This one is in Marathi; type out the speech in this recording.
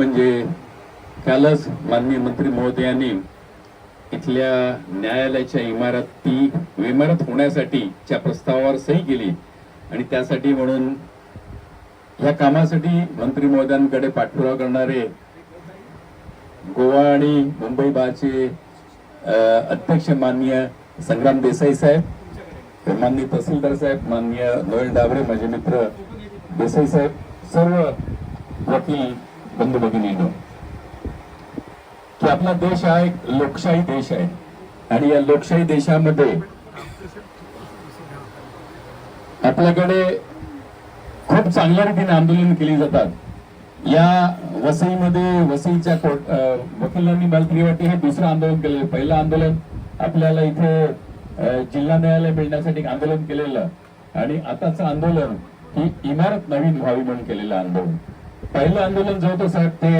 म्हणजे कालच माननीय मंत्री महोदयांनी इथल्या न्यायालयाच्या इमारत होण्यासाठीच्या प्रस्तावावर सही केली आणि त्यासाठी म्हणून या कामासाठी मंत्री महोदयांकडे पाठपुरावा करणारे गोवा आणि मुंबई बाचे अध्यक्ष माननीय संग्राम देसाई साहेब, माननीय तहसीलदार साहेब, माननीय नोएल डाबरे, माझे मित्र देसाई साहेब, सर्व वकील बंधू भगिनींनो, की आपला देश हा एक लोकशाही देश आहे आणि या लोकशाही देशामध्ये आपल्याकडे खूप चांगल्या रीतीने आंदोलन केली जातात. या वसईमध्ये वसईच्या वकिलांनी मला तरी वाटते हे दुसरं आंदोलन केलेलं. पहिलं आंदोलन आपल्याला इथे जिल्हा न्यायालय मिळण्यासाठी आंदोलन केलेलं आणि आताचं आंदोलन ही इमारत नवीन व्हावी म्हणून केलेलं आंदोलन. पहिलं आंदोलन जो होतं साहेब ते